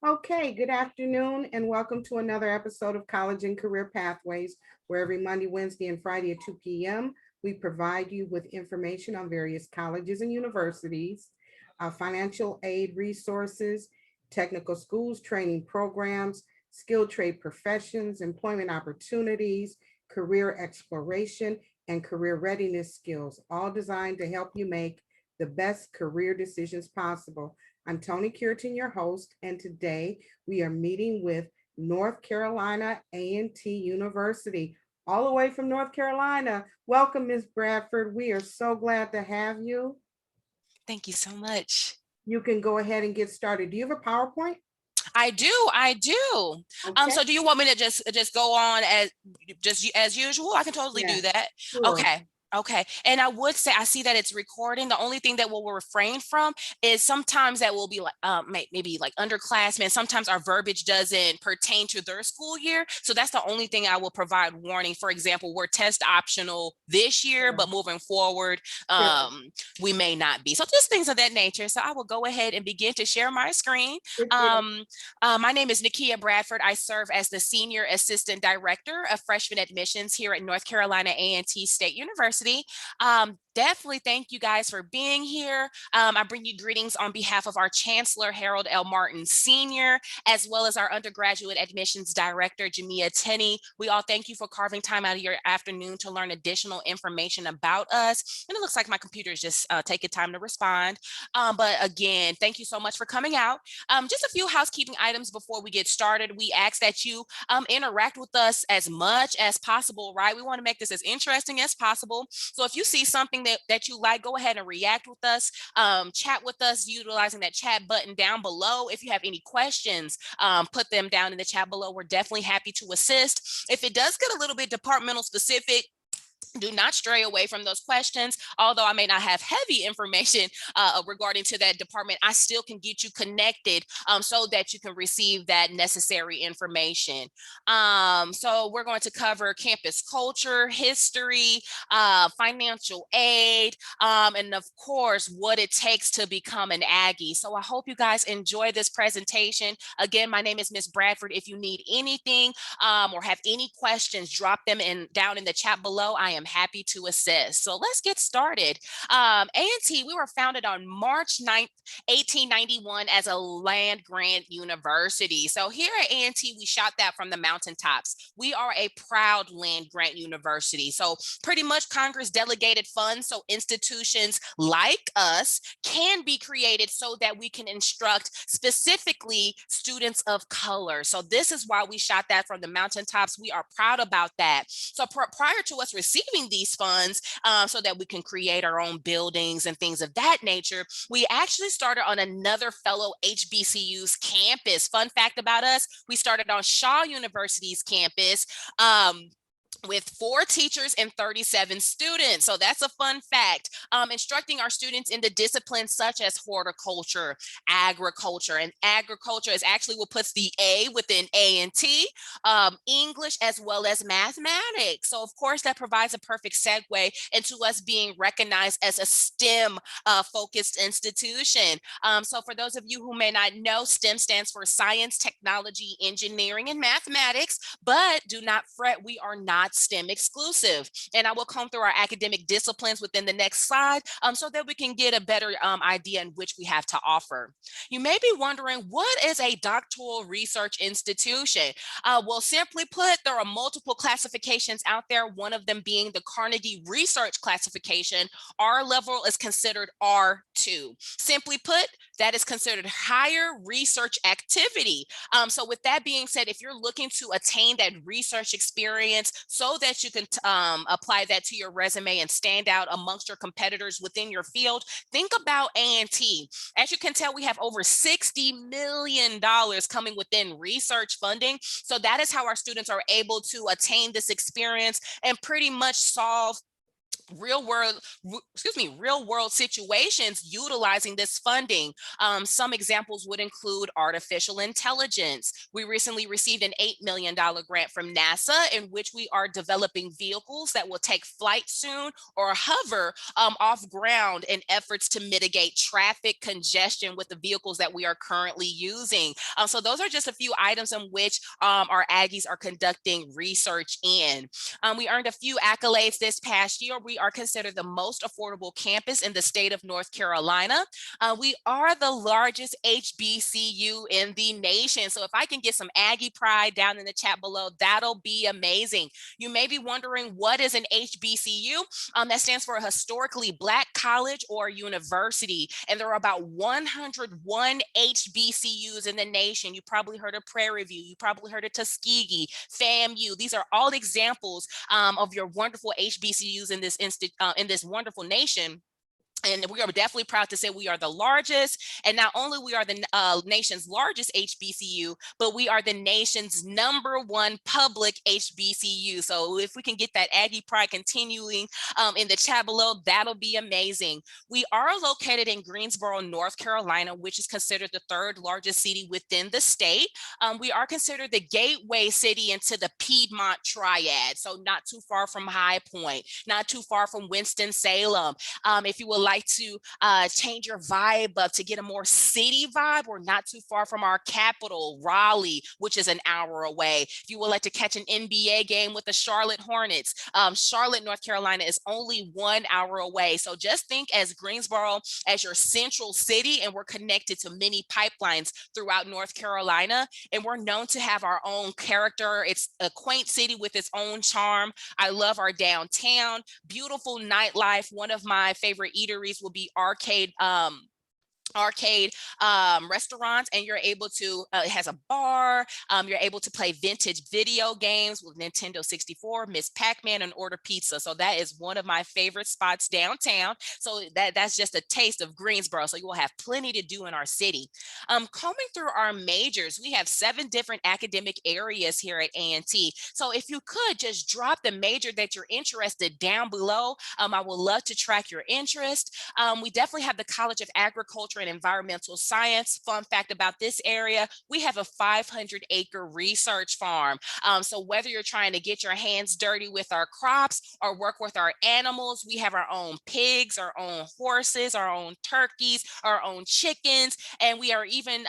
Okay, good afternoon and welcome to another episode of College and Career Pathways, where every Monday, Wednesday, and Friday at 2 p.m. we provide you with information on various colleges and universities, financial aid resources, technical schools, training programs, skilled trade professions, employment opportunities, career exploration, and career readiness skills, all designed to help you make the best career decisions possible. I'm Tony Curtin, your host, and today we are meeting with North Carolina A&T University, all the way from North Carolina. Welcome, Ms. Bradford. We are so glad to have you. Thank you so much. You can go ahead and get started. Do you have a PowerPoint? I do. Okay. So do you want me to just go on as as usual? I can totally Yeah, do that. sure. Okay. Okay. And I would say I see that it's recording. The only thing that we'll refrain from is sometimes that will be like maybe like underclassmen. Sometimes our verbiage doesn't pertain to their school year. So that's the only thing I will provide warning. For example, we're test optional this year, Sure. but moving forward, Sure. we may not be. So just things of that nature. So I will go ahead and begin to share my screen. Good deal. Um, my name is Nakia Bradford. I serve as the Senior Assistant Director of Freshman Admissions here at North Carolina A&T State University. Definitely thank you guys for being here. I bring you greetings on behalf of our Chancellor, Harold L. Martin Sr., as well as our Undergraduate Admissions Director, Jamia Tenney. We all thank you for carving time out of your afternoon to learn additional information about us. And it looks like my computer is just taking time to respond. But again, thank you so much for coming out. Just a few housekeeping items before we get started. We ask that you interact with us as much as possible, right? We want to make this as interesting as possible. So if you see something that you like, go ahead and react with us, chat with us utilizing that chat button down below. If you have any questions, put them down in the chat below. We're definitely happy to assist. If it does get a little bit departmental specific, do not stray away from those questions. Although I may not have heavy information regarding to that department, I still can get you connected so that you can receive that necessary information. So we're going to cover campus culture, history, financial aid, and of course, what it takes to become an Aggie. So I hope you guys enjoy this presentation. Again, my name is Miss Bradford. If you need anything or have any questions, drop them down in the chat below. I am happy to assist. So let's get started. A&T, we were founded on March 9th, 1891 as a land grant university. So here at A&T, we shout that from the mountaintops. We are a proud land grant university. So pretty much Congress delegated funds so institutions like us can be created so that we can instruct specifically students of color. So this is why we shot that from the mountaintops. We are proud about that. So prior to us receiving these funds so that we can create our own buildings and things of that nature, we actually started on another fellow HBCU's campus. Fun fact about us, we started on Shaw University's campus. With 4 teachers and 37 students. So that's a fun fact. Instructing our students in the disciplines such as horticulture, agriculture, and agriculture is actually what puts the A within A&T, English, as well as mathematics. So of course that provides a perfect segue into us being recognized as a STEM focused institution. So for those of you who may not know, STEM stands for science, technology, engineering, and mathematics, but do not fret, we are not STEM exclusive. And I will come through our academic disciplines within the next slide so that we can get a better idea in which we have to offer. You may be wondering, what is a doctoral research institution? Well, simply put, there are multiple classifications out there, one of them being the Carnegie Research Classification. Our level is considered R2. Simply put, that is considered higher research activity. So with that being said, if you're looking to attain that research experience so that you can apply that to your resume and stand out amongst your competitors within your field, think about A&T. As you can tell, we have over $60 million coming within research funding. So that is how our students are able to attain this experience and pretty much solve real world situations utilizing this funding. Some examples would include artificial intelligence. We recently received an $8 million grant from NASA in which we are developing vehicles that will take flight soon or hover off ground in efforts to mitigate traffic congestion with the vehicles that we are currently using. So those are just a few items in which our Aggies are conducting research in. We earned a few accolades this past year. We are considered the most affordable campus in the state of North Carolina. We are the largest HBCU in the nation. So if I can get some Aggie pride down in the chat below, that'll be amazing. You may be wondering, what is an HBCU? That stands for a historically Black college or university. And there are about 101 HBCUs in the nation. You probably heard of Prairie View. You probably heard of Tuskegee, FAMU. These are all examples of your wonderful HBCUs in this wonderful nation. And we are definitely proud to say we are the largest. And not only we are the nation's largest HBCU, but we are the nation's #1 public HBCU. So if we can get that Aggie pride continuing in the chat below, that'll be amazing. We are located in Greensboro, North Carolina, which is considered the 3rd largest city within the state. We are considered the gateway city into the Piedmont Triad. So not too far from High Point, not too far from Winston-Salem. If you would like to change your vibe up to get a more city vibe, we're not too far from our capital, Raleigh, which is an hour away. If you would like to catch an NBA game with the Charlotte Hornets, Charlotte, North Carolina is only 1 hour away. So just think as Greensboro as your central city, and we're connected to many pipelines throughout North Carolina, and we're known to have our own character. It's a quaint city with its own charm. I love our downtown, beautiful nightlife. One of my favorite eateries will be arcade restaurants, and you're able to it has a bar. You're able to play vintage video games with Nintendo 64, Miss Pac-Man, and order pizza. So that is one of my favorite spots downtown. So that's just a taste of Greensboro. So you will have plenty to do in our city. Combing through our majors, we have 7 different academic areas here at A&T. So if you could just drop the major that you're interested down below, I would love to track your interest. We definitely have the College of Agriculture and Environmental Science. Fun fact about this area, we have a 500-acre research farm. So whether you're trying to get your hands dirty with our crops or work with our animals, we have our own pigs, our own horses, our own turkeys, our own chickens, and we are even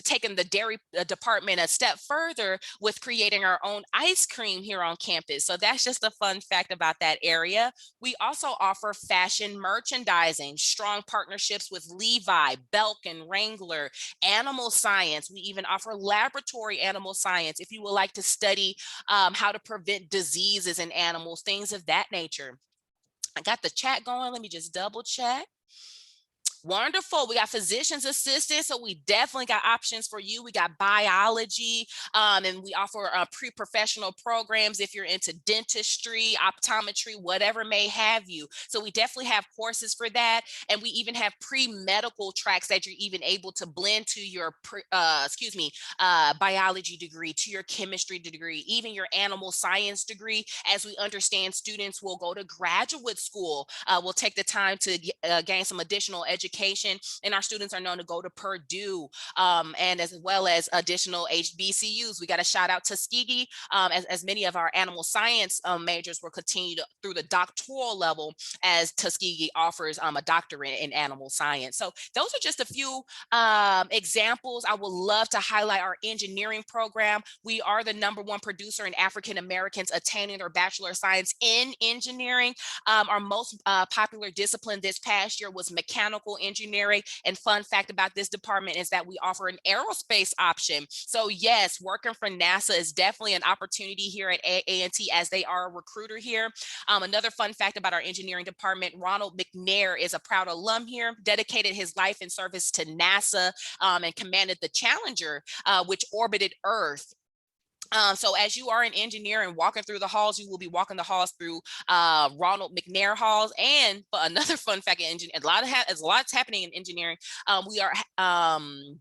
taking the dairy department a step further with creating our own ice cream here on campus. So that's just a fun fact about that area. We also offer fashion merchandising, strong partnerships with Levi, Belk, and Wrangler, animal science. We even offer laboratory animal science if you would like to study how to prevent diseases in animals, things of that nature. I got the chat going. Let me just double check. Wonderful. We got physician's assistants, so we definitely got options for you. We got biology, and we offer pre-professional programs if you're into dentistry, optometry, whatever may have you. So we definitely have courses for that, and we even have pre-medical tracks that you're even able to blend to your biology degree, to your chemistry degree, even your animal science degree. As we understand, students will go to graduate school. We'll take the time to gain some additional education, and our students are known to go to Purdue, and as well as additional HBCUs. We got a shout out to Tuskegee, as many of our animal science majors will continue through the doctoral level, as Tuskegee offers a doctorate in animal science. So those are just a few examples. I would love to highlight our engineering program. We are the #1 producer in African Americans attaining their Bachelor of Science in Engineering. Our most popular discipline this past year was mechanical engineering. And fun fact about this department is that we offer an aerospace option. So yes, working for NASA is definitely an opportunity here at A&T, as they are a recruiter here. Another fun fact about our engineering department, Ronald McNair is a proud alum here, dedicated his life in service to NASA, and commanded the Challenger, which orbited Earth So as you are an engineer and walking through the halls, you will be walking the halls through Ronald McNair halls. And but another fun fact in engineering, a lot's happening in engineering. We are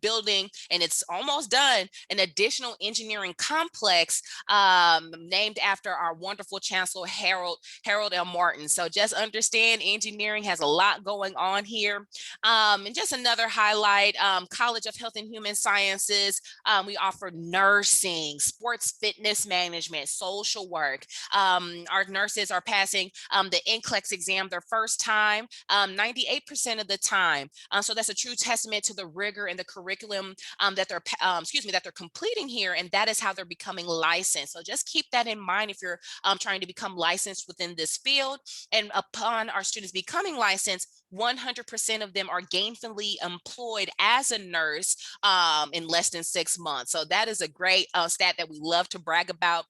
building, and it's almost done, an additional engineering complex named after our wonderful Chancellor Harold L. Martin. So just understand, engineering has a lot going on here. And just another highlight, College of Health and Human Sciences. We offer nursing, sports fitness management, social work. Our nurses are passing the NCLEX exam their first time, 98% of the time. So that's a true testament to the rigor and the curriculum that they're completing here, and that is how they're becoming licensed. So just keep that in mind if you're trying to become licensed within this field. And upon our students becoming licensed, 100% of them are gainfully employed as a nurse in less than 6 months. So that is a great stat that we love to brag about.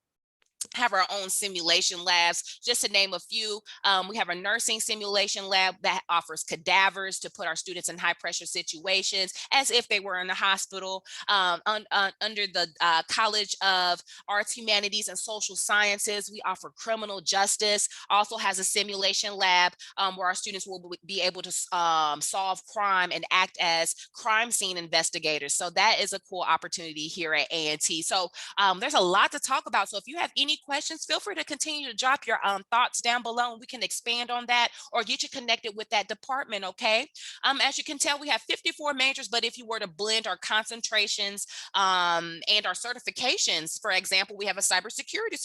Have our own simulation labs, just to name a few. We have a nursing simulation lab that offers cadavers to put our students in high pressure situations as if they were in the hospital. Under the College of Arts, Humanities, and Social Sciences, we offer criminal justice, also has a simulation lab where our students will be able to solve crime and act as crime scene investigators. So that is a cool opportunity here at A&T. So there's a lot to talk about. So if you have any questions, feel free to continue to drop your thoughts down below, and we can expand on that or get you connected with that department, okay? As you can tell, we have 54 majors, but if you were to blend our concentrations and our certifications, for example, we have a cybersecurity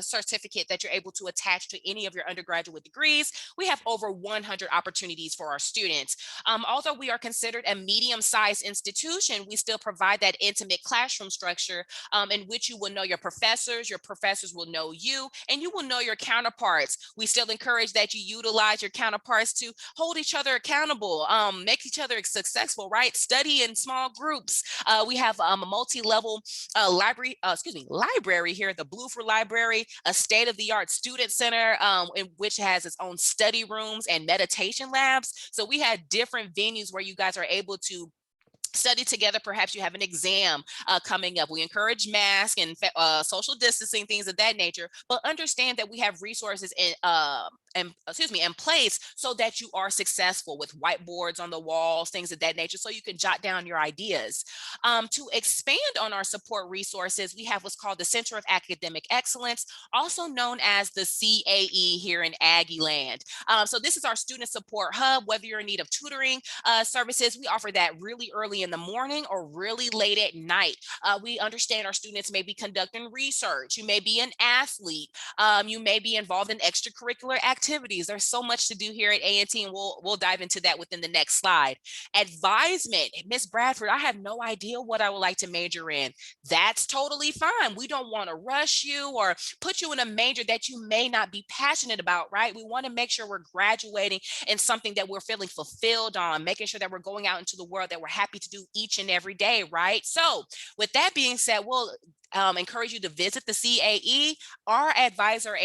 certificate that you're able to attach to any of your undergraduate degrees. We have over 100 opportunities for our students. Although we are considered a medium-sized institution, we still provide that intimate classroom structure in which you will know your professors will know you, and you will know your counterparts. We still encourage that you utilize your counterparts to hold each other accountable, make each other successful, right? Study in small groups. We have a multi-level library here at the Bluford Library, a state-of-the-art student center in which has its own study rooms and meditation labs. So we have different venues where you guys are able to study together. Perhaps you have an exam coming up. We encourage mask and social distancing, things of that nature, but understand that we have resources in place so that you are successful, with whiteboards on the walls, things of that nature, so you can jot down your ideas. To expand on our support resources, we have what's called the Center of Academic Excellence, also known as the CAE here in Aggieland. So this is our student support hub. Whether you're in need of tutoring services, we offer that really early in the morning or really late at night. We understand our students may be conducting research. You may be an athlete. You may be involved in extracurricular activities. There's so much to do here at A&T, and we'll dive into that within the next slide. Advisement, Miss Bradford, I have no idea what I would like to major in. That's totally fine. We don't want to rush you or put you in a major that you may not be passionate about, right? We want to make sure we're graduating in something that we're feeling fulfilled on, making sure that we're going out into the world that we're happy to do each and every day, right? So with that being said, we'll encourage you to visit the CAE. Our advisors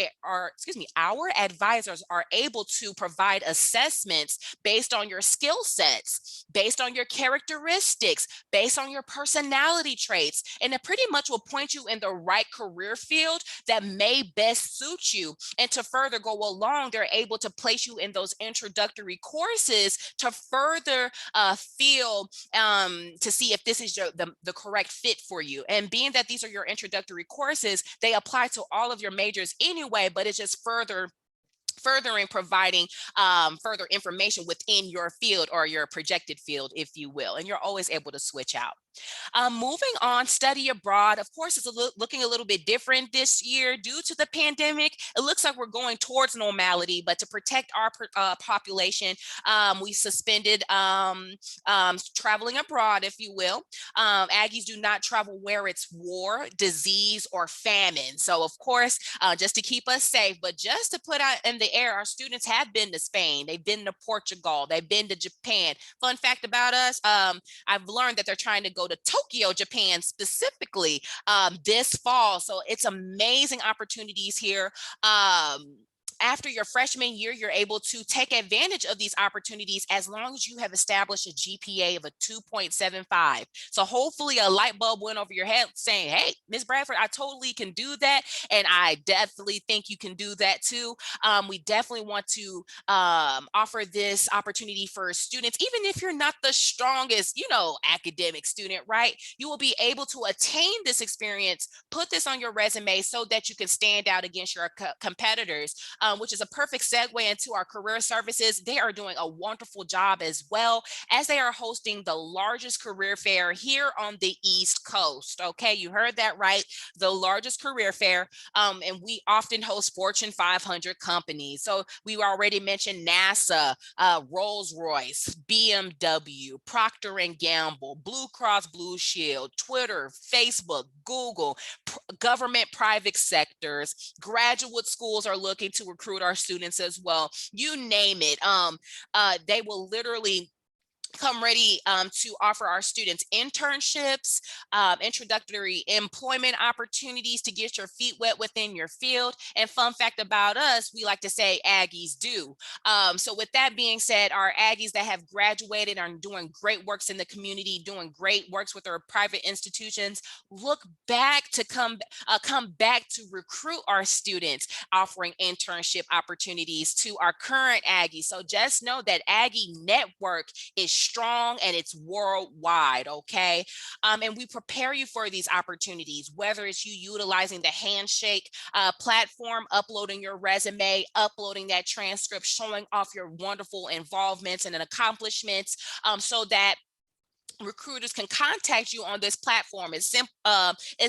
are able to provide assessments based on your skill sets, based on your characteristics, based on your personality traits, and it pretty much will point you in the right career field that may best suit you. And to further go along, they're able to place you in those introductory courses to further feel to see if this is the correct fit for you. And being that these are your introductory courses, they apply to all of your majors anyway, but it's just furthering providing further information within your field or your projected field, if you will, and you're always able to switch out. Moving on, study abroad, of course, is looking a little bit different this year due to the pandemic. It looks like we're going towards normality, but to protect our population, we suspended traveling abroad, if you will. Aggies do not travel where it's war, disease, or famine. So, of course, just to keep us safe, but just to put out in the air, our students have been to Spain, they've been to Portugal, they've been to Japan. Fun fact about us, I've learned that they're trying to go to Tokyo, Japan specifically this fall. So it's amazing opportunities here. after your freshman year, you're able to take advantage of these opportunities as long as you have established a GPA of a 2.75. So hopefully a light bulb went over your head saying, hey, Ms. Bradford, I totally can do that. And I definitely think you can do that too. We definitely want to offer this opportunity for students, even if you're not the strongest, academic student, right? You will be able to attain this experience, put this on your resume so that you can stand out against your competitors, which is a perfect segue into our career services. They are doing a wonderful job as well, as they are hosting the largest career fair here on the East Coast. Okay, you heard that right, the largest career fair. And we often host Fortune 500 companies. So we already mentioned NASA, Rolls-Royce, BMW, Procter & Gamble, Blue Cross Blue Shield, Twitter, Facebook, Google, government, private sectors. Graduate schools are looking to recruit our students as well. You name it. They will literally come ready to offer our students internships, introductory employment opportunities to get your feet wet within your field. And fun fact about us, we like to say Aggies do. So with that being said, our Aggies that have graduated are doing great works in the community, doing great works with our private institutions, look back to come back to recruit our students, offering internship opportunities to our current Aggies. So just know that Aggie Network is strong and it's worldwide, okay? And we prepare you for these opportunities, whether it's you utilizing the Handshake platform, uploading your resume, uploading that transcript, showing off your wonderful involvements and accomplishments, so that recruiters can contact you on this platform. It's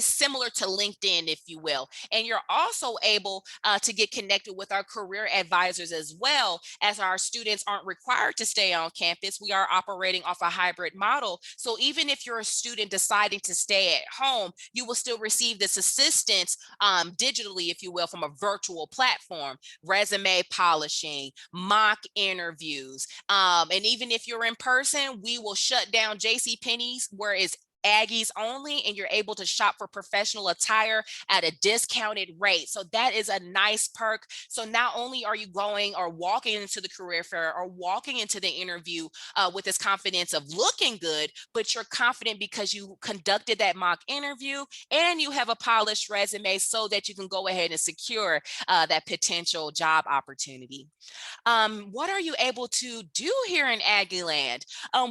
similar to LinkedIn, if you will. And you're also able to get connected with our career advisors as well, as our students aren't required to stay on campus. We are operating off a hybrid model. So even if you're a student deciding to stay at home, you will still receive this assistance digitally, if you will, from a virtual platform, resume polishing, mock interviews. And even if you're in person, we will shut down JC Penney's, where it's Aggies only, and you're able to shop for professional attire at a discounted rate. So that is a nice perk. So not only are you going or walking into the career fair or walking into the interview with this confidence of looking good, but you're confident because you conducted that mock interview and you have a polished resume so that you can go ahead and secure that potential job opportunity. What are you able to do here in Aggieland?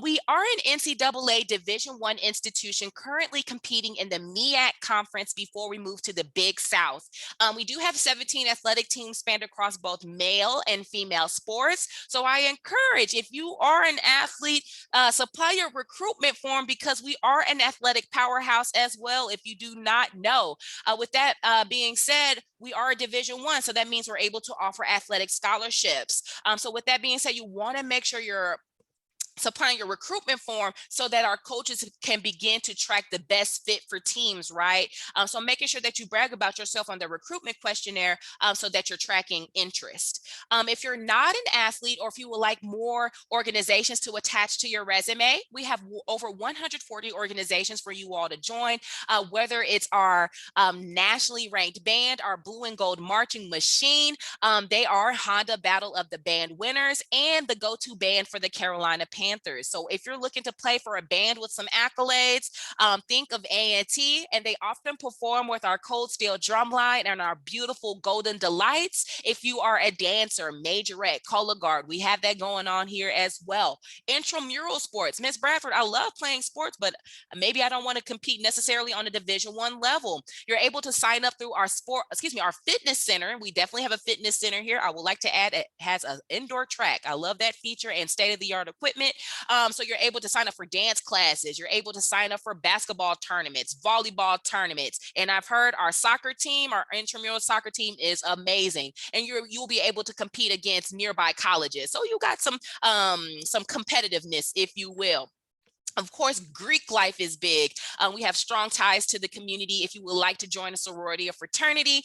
We are an NCAA Division I institution currently competing in the MEAC conference before we move to the Big South. We do have 17 athletic teams spanned across both male and female sports. So I encourage, if you are an athlete, supply your recruitment form, because we are an athletic powerhouse as well, if you do not know. With that being said, we are a Division I, so that means we're able to offer athletic scholarships. So with that being said, you want to make sure you're supplying your recruitment form so that our coaches can begin to track the best fit for teams, right? So making sure that you brag about yourself on the recruitment questionnaire so that you're tracking interest. If you're not an athlete, or if you would like more organizations to attach to your resume, we have over 140 organizations for you all to join, whether it's our nationally ranked band, our Blue and Gold Marching Machine. They are Honda Battle of the Band winners and the go-to band for the Carolina Panthers. So if you're looking to play for a band with some accolades, think of A&T, and they often perform with our Cold Steel Drumline and our beautiful Golden Delights. If you are a dancer, majorette, color guard, we have that going on here as well. Intramural Sports. Ms. Bradford, I love playing sports, but maybe I don't want to compete necessarily on a Division I level. You're able to sign up through our fitness center. We definitely have a fitness center here. I would like to add, it has an indoor track. I love that feature, and state-of-the-art equipment. So you're able to sign up for dance classes. You're able to sign up for basketball tournaments, volleyball tournaments. And I've heard our soccer team, our intramural soccer team, is amazing. And you'll be able to compete against nearby colleges. So you got some competitiveness, if you will. Of course, Greek life is big. We have strong ties to the community. If you would like to join a sorority or fraternity,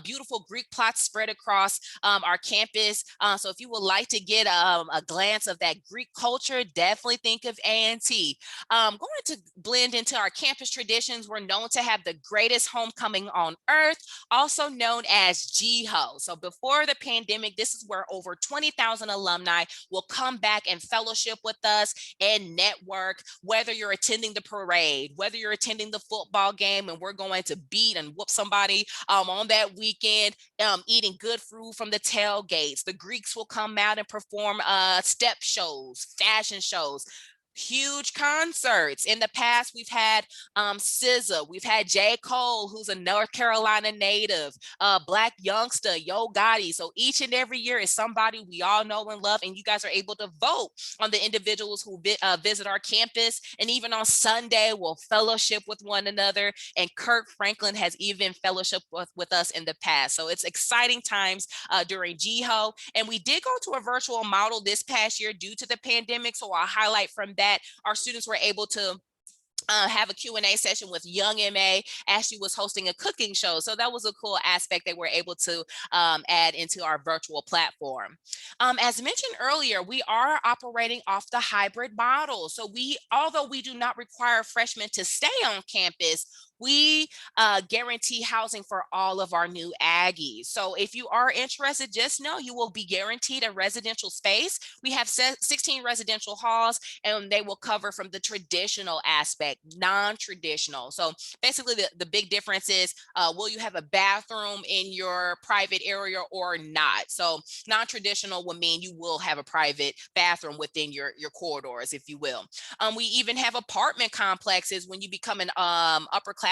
beautiful Greek plots spread across our campus. So if you would like to get a glance of that Greek culture, definitely think of A&T. Going to blend into our campus traditions, we're known to have the greatest homecoming on earth, also known as GHO. So before the pandemic, this is where over 20,000 alumni will come back and fellowship with us and network, whether you're attending the parade, whether you're attending the football game, and we're going to beat and whoop somebody on that weekend, eating good food from the tailgates. The Greeks will come out and perform step shows, fashion shows, huge concerts. In the past, we've had SZA, we've had J. Cole, who's a North Carolina native, Black Youngster, Yo Gotti. So each and every year is somebody we all know and love, and you guys are able to vote on the individuals who visit our campus. And even on Sunday, we'll fellowship with one another. And Kirk Franklin has even fellowship with us in the past. So it's exciting times during GHO. And we did go to a virtual model this past year due to the pandemic. So I'll highlight from that. Our students were able to have a Q&A session with Young MA as she was hosting a cooking show. So that was a cool aspect that we're able to add into our virtual platform. As mentioned earlier, we are operating off the hybrid model. So although we do not require freshmen to stay on campus, we guarantee housing for all of our new Aggies. So if you are interested, just know you will be guaranteed a residential space. We have 16 residential halls, and they will cover from the traditional aspect, non-traditional. So basically the big difference is, will you have a bathroom in your private area or not? So non-traditional will mean you will have a private bathroom within your corridors, if you will. We even have apartment complexes. When you become an upperclassman,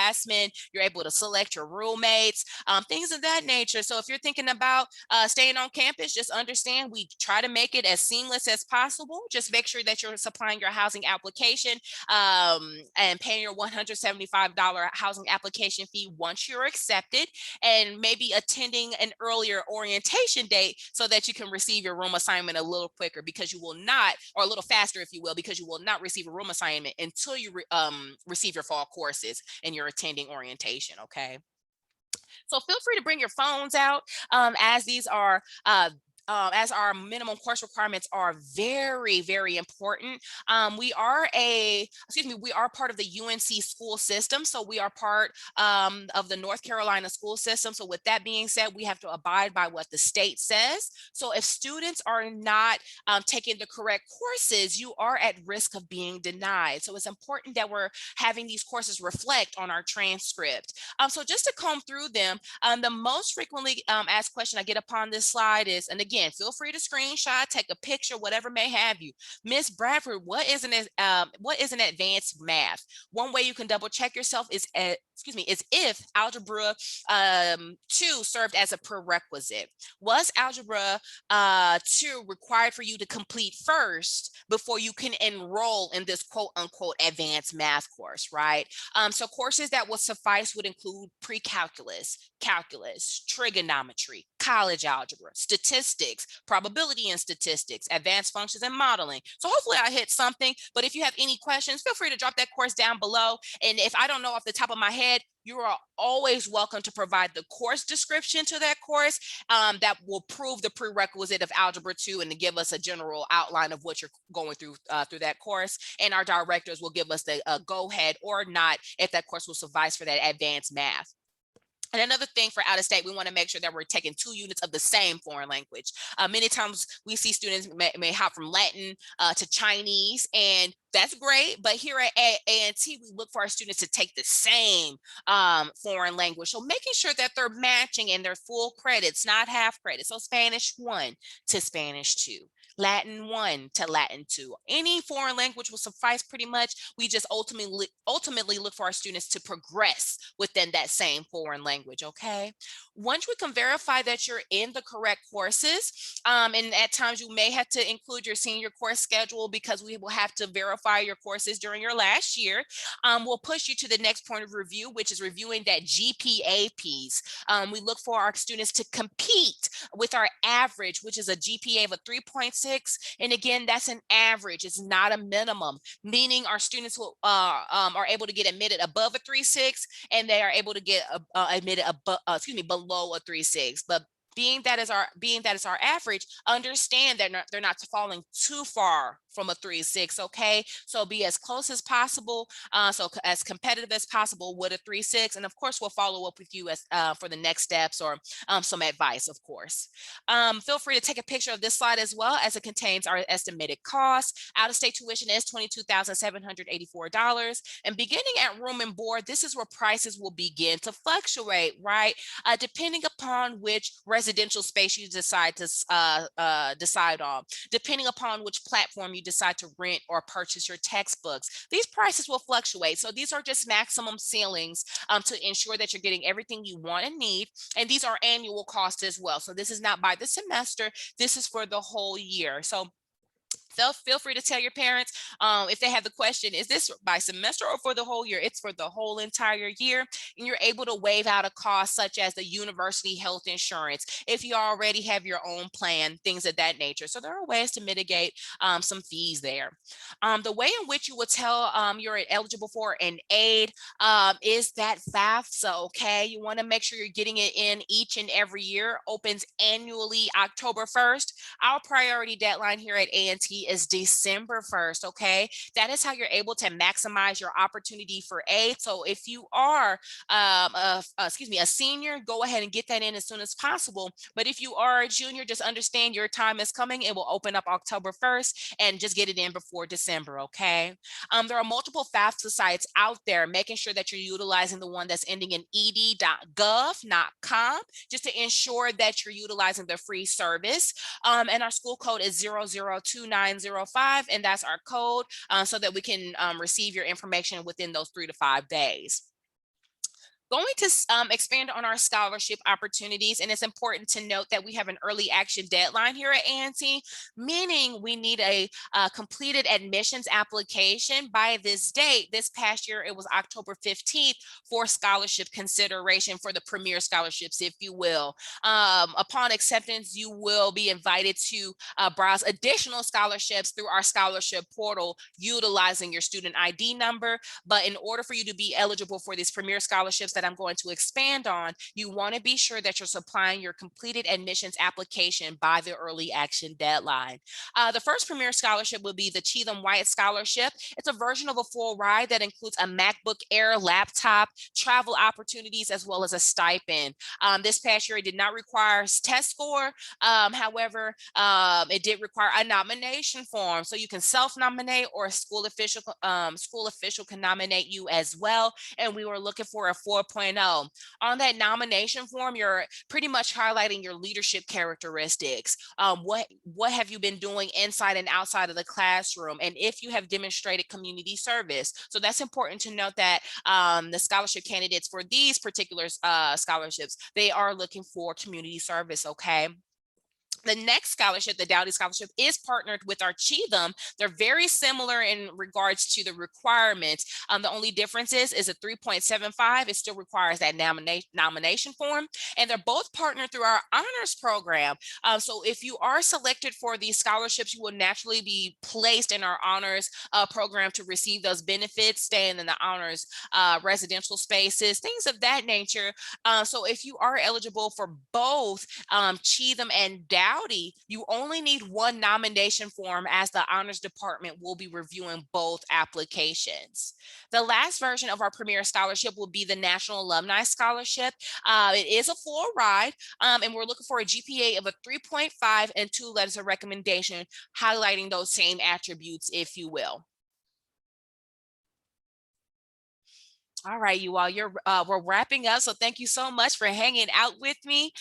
you're able to select your roommates, things of that nature. So if you're thinking about staying on campus, just understand we try to make it as seamless as possible. Just make sure that you're supplying your housing application and paying your $175 housing application fee once you're accepted, and maybe attending an earlier orientation date so that you can receive your room assignment a little quicker, because you will not, or a little faster if you will, because you will not receive a room assignment until you receive your fall courses and you're attending orientation. Okay. So feel free to bring your phones out, as these are as our minimum course requirements are very, very important. We are part of the UNC school system. So we are part of the North Carolina school system. So with that being said, we have to abide by what the state says. So if students are not taking the correct courses, you are at risk of being denied. So it's important that we're having these courses reflect on our transcript. So just to comb through them, the most frequently asked question I get upon this slide is, and again, feel free to screenshot, take a picture, whatever may have you. Miss Bradford, what is an advanced math? One way you can double check yourself is if Algebra 2 served as a prerequisite. Was Algebra 2 required for you to complete first before you can enroll in this quote unquote advanced math course, right? So courses that will suffice would include pre-calculus, calculus, trigonometry, college algebra, statistics, probability and statistics, advanced functions and modeling. So hopefully I hit something, but if you have any questions, feel free to drop that course down below. And if I don't know off the top of my head, you are always welcome to provide the course description to that course that will prove the prerequisite of Algebra 2 and to give us a general outline of what you're going through that course. And our directors will give us the go ahead or not if that course will suffice for that advanced math. And another thing for out of state, we want to make sure that we're taking 2 units of the same foreign language. Many times we see students may hop from Latin to Chinese, and that's great. But here at A&T, we look for our students to take the same foreign language. So making sure that they're matching in their full credits, not half credits. So Spanish 1 to Spanish 2. Latin 1 to Latin 2. Any foreign language will suffice pretty much. We just ultimately look for our students to progress within that same foreign language, okay? Once we can verify that you're in the correct courses, and at times you may have to include your senior course schedule because we will have to verify your courses during your last year, we'll push you to the next point of review, which is reviewing that GPA piece. We look for our students to compete with our average, which is a GPA of a 3.6 3.6. And again, that's an average. It's not a minimum, meaning our students will are able to get admitted above a 3.6, and they are able to get admitted above, below a 3.6. But being that is our average, understand that they're not falling too far from a 3.6. Okay, so be as close as possible, so as competitive as possible with a 3.6, and of course we'll follow up with you as for the next steps or some advice, of course. Feel free to take a picture of this slide as well, as it contains our estimated costs. Out-of-state tuition is $22,784, and beginning at room and board, this is where prices will begin to fluctuate, right? Depending upon which residential space you decide to decide on, depending upon which platform you decide to rent or purchase your textbooks. These prices will fluctuate. So these are just maximum ceilings to ensure that you're getting everything you want and need. And these are annual costs as well. So this is not by the semester. This is for the whole year. So feel free to tell your parents if they have the question, is this by semester or for the whole year? It's for the whole entire year. And you're able to waive out a cost such as the university health insurance if you already have your own plan, things of that nature. So there are ways to mitigate some fees there. The way in which you will tell you're eligible for an aid is that FAFSA, okay? You want to make sure you're getting it in each and every year. Opens annually October 1st. Our priority deadline here at A&T is December 1st, okay? That is how you're able to maximize your opportunity for aid. So if you are a senior, go ahead and get that in as soon as possible. But if you are a junior, just understand your time is coming. It will open up October 1st, and just get it in before December, okay? There are multiple FAFSA sites out there, making sure that you're utilizing the one that's ending in ed.gov, not com, just to ensure that you're utilizing the free service. And our school code is 002905, and that's our code, so that we can receive your information within those 3 to 5 days. Going to expand on our scholarship opportunities, and it's important to note that we have an early action deadline here at A&T, meaning we need a completed admissions application by this date. This past year, it was October 15th for scholarship consideration for the premier scholarships, if you will. Upon acceptance, you will be invited to browse additional scholarships through our scholarship portal utilizing your student ID number. But in order for you to be eligible for these premier scholarships that I'm going to expand on, you want to be sure that you're supplying your completed admissions application by the early action deadline. The first premier scholarship will be the Cheetham White Scholarship. It's a version of a full ride that includes a MacBook Air laptop, travel opportunities, as well as a stipend. This past year, it did not require test score. However, it did require a nomination form. So you can self-nominate, or a school official can nominate you as well. And we were looking for a 4.0. On that nomination form, you're pretty much highlighting your leadership characteristics. What have you been doing inside and outside of the classroom? And if you have demonstrated community service. So that's important to note that the scholarship candidates for these particular scholarships, they are looking for community service, okay? The next scholarship, the Dowdy Scholarship, is partnered with our Cheetham. They're very similar in regards to the requirements. The only difference is a 3.75. It still requires that nomination form. And they're both partnered through our honors program. So if you are selected for these scholarships, you will naturally be placed in our honors program to receive those benefits, staying in the honors residential spaces, things of that nature. So if you are eligible for both Cheetham and Dowdy, you only need one nomination form, as the honors department will be reviewing both applications. The last version of our premier scholarship will be the National Alumni Scholarship. It is a full ride, and we're looking for a GPA of a 3.5 and 2 letters of recommendation, highlighting those same attributes, if you will. All right, you all, we're wrapping up. So thank you so much for hanging out with me.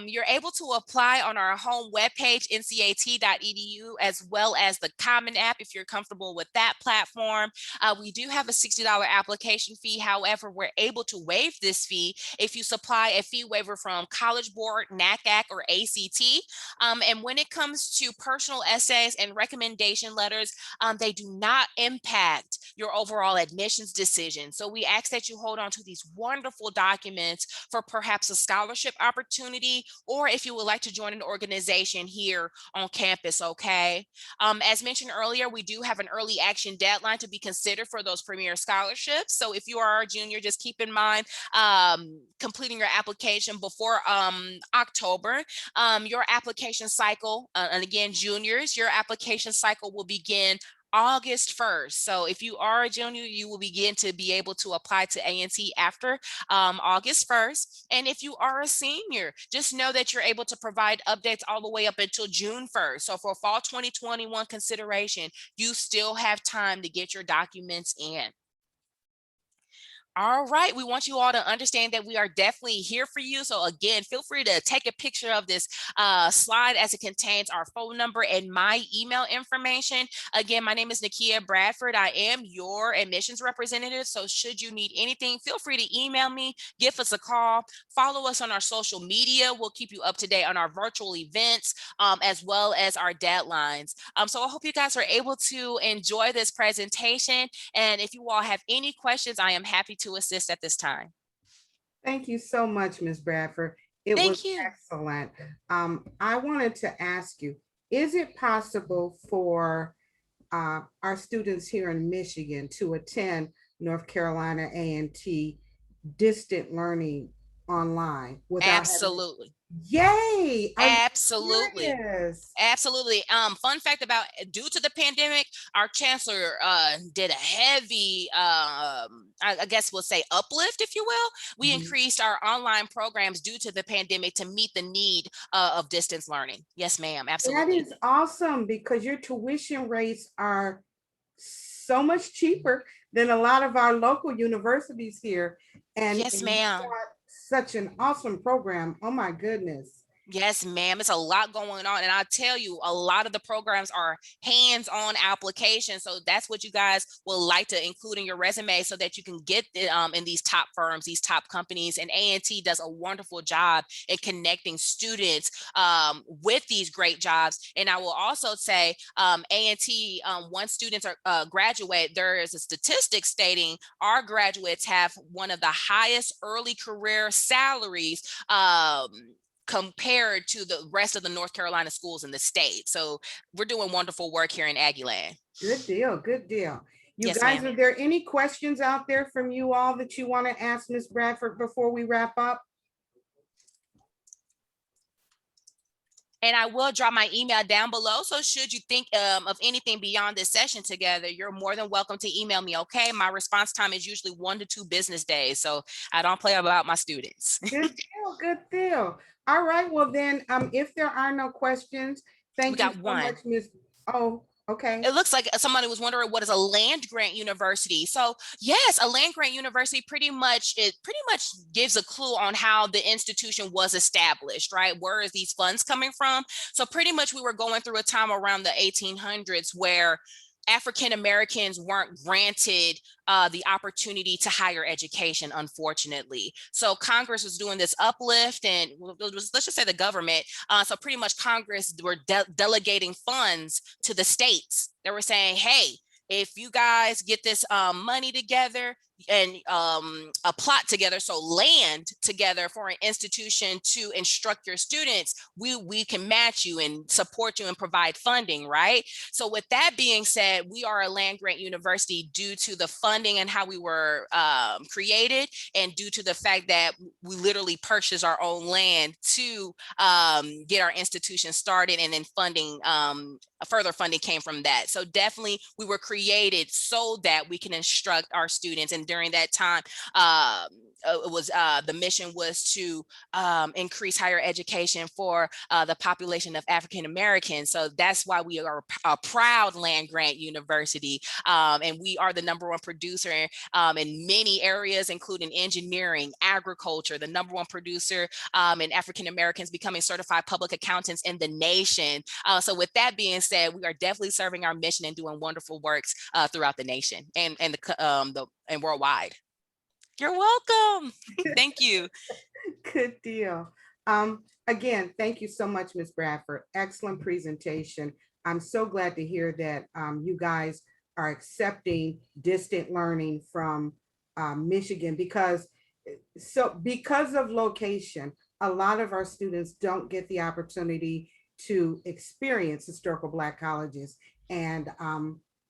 You're able to apply on our home webpage, ncat.edu, as well as the Common App if you're comfortable with that platform. We do have a $60 application fee. However, we're able to waive this fee if you supply a fee waiver from College Board, NACAC, or ACT. And when it comes to personal essays and recommendation letters, they do not impact your overall admissions decision. So we ask that you hold on to these wonderful documents for perhaps a scholarship opportunity, or if you would like to join an organization here on campus, okay? As mentioned earlier, we do have an early action deadline to be considered for those premier scholarships. So if you are a junior, just keep in mind completing your application before October. Your application cycle, and again, juniors, your application cycle will begin August 1st. So if you are a junior, you will begin to be able to apply to A&T after August 1st. And if you are a senior, just know that you're able to provide updates all the way up until June 1st. So for fall 2021 consideration, you still have time to get your documents in. All right, we want you all to understand that we are definitely here for you. So again, feel free to take a picture of this slide as it contains our phone number and my email information. Again, my name is Nakia Bradford. I am your admissions representative. So should you need anything, feel free to email me, give us a call, follow us on our social media. We'll keep you up to date on our virtual events as well as our deadlines. So I hope you guys are able to enjoy this presentation. And if you all have any questions, I am happy to assist at this time. Thank you so much, Ms. Bradford. It was Thank you. excellent. I wanted to ask you, is it possible for our students here in Michigan to attend North Carolina A&T distant learning online without having to? Absolutely. Yay! Are you Absolutely. serious? Absolutely. Fun fact about due to the pandemic, our chancellor did a heavy, I guess we'll say uplift, if you will. We Mhm. increased our online programs due to the pandemic to meet the need of distance learning. Yes, ma'am. That Absolutely. is awesome because your tuition rates are so much cheaper than a lot of our local universities here. And Yes, you ma'am. got such an awesome program. Oh my goodness. Yes, ma'am. It's a lot going on. And I tell you, a lot of the programs are hands-on applications. So that's what you guys will like to include in your resume so that you can get in these top firms, these top companies. And A&T does a wonderful job in connecting students with these great jobs. And I will also say A&T, once students are graduate, there is a statistic stating our graduates have one of the highest early career salaries compared to the rest of the North Carolina schools in the state. So we're doing wonderful work here in Aggieland. Good deal. Good deal. You Yes, guys, ma'am. are there any questions out there from you all that you want to ask Ms. Bradford before we wrap up? And I will drop my email down below. So should you think of anything beyond this session together, you're more than welcome to email me, okay? My response time is usually 1 to 2 business days. So I don't play about my students. Good deal. Good deal. All right. Well, then, if there are no questions, We thank you got so one. much, Ms. Oh, okay. It looks like somebody was wondering what is a land grant university. So yes, a land grant university pretty much gives a clue on how the institution was established, right? Where is these funds coming from? So pretty much we were going through a time around the 1800s where African Americans weren't granted the opportunity to higher education, unfortunately. So Congress was doing this uplift, and let's just say the government. So pretty much Congress were delegating funds to the states. They were saying, hey, if you guys get this money together and a plot together, so land together for an institution to instruct your students, we can match you and support you and provide funding, right? So with that being said, we are a land grant university due to the funding and how we were created, and due to the fact that we literally purchased our own land to get our institution started, and then funding further funding came from that. So definitely we were created so that we can instruct our students. And during that time, it was the mission was to increase higher education for the population of African Americans. So that's why we are a proud land grant university, and we are the #1 producer in many areas, including engineering, agriculture, the #1 producer in African Americans becoming certified public accountants in the nation. So with that being said, we are definitely serving our mission and doing wonderful works throughout the nation and and worldwide. You're welcome. Thank you. Good deal. Again, thank you so much, Ms. Bradford. Excellent presentation. I'm so glad to hear that you guys are accepting distant learning from Michigan, because of location, a lot of our students don't get the opportunity to experience historical Black colleges. And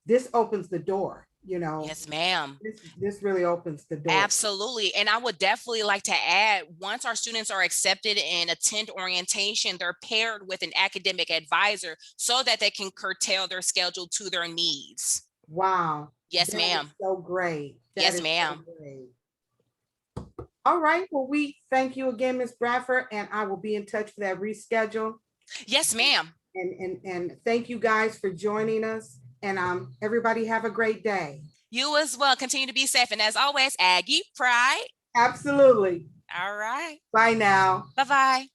this opens the door, Yes, ma'am. this really opens the door. Absolutely. And I would definitely like to add, once our students are accepted and attend orientation, they're paired with an academic advisor so that they can curtail their schedule to their needs. Wow. Yes, That is ma'am. so great. That Yes, is so ma'am. great. All right. Well, we thank you again, Ms. Bradford, and I will be in touch for that reschedule. Yes, ma'am. And thank you guys for joining us. And everybody have a great day. You as well. Continue to be safe. And as always, Aggie pride. Absolutely. All right. Bye now. Bye-bye.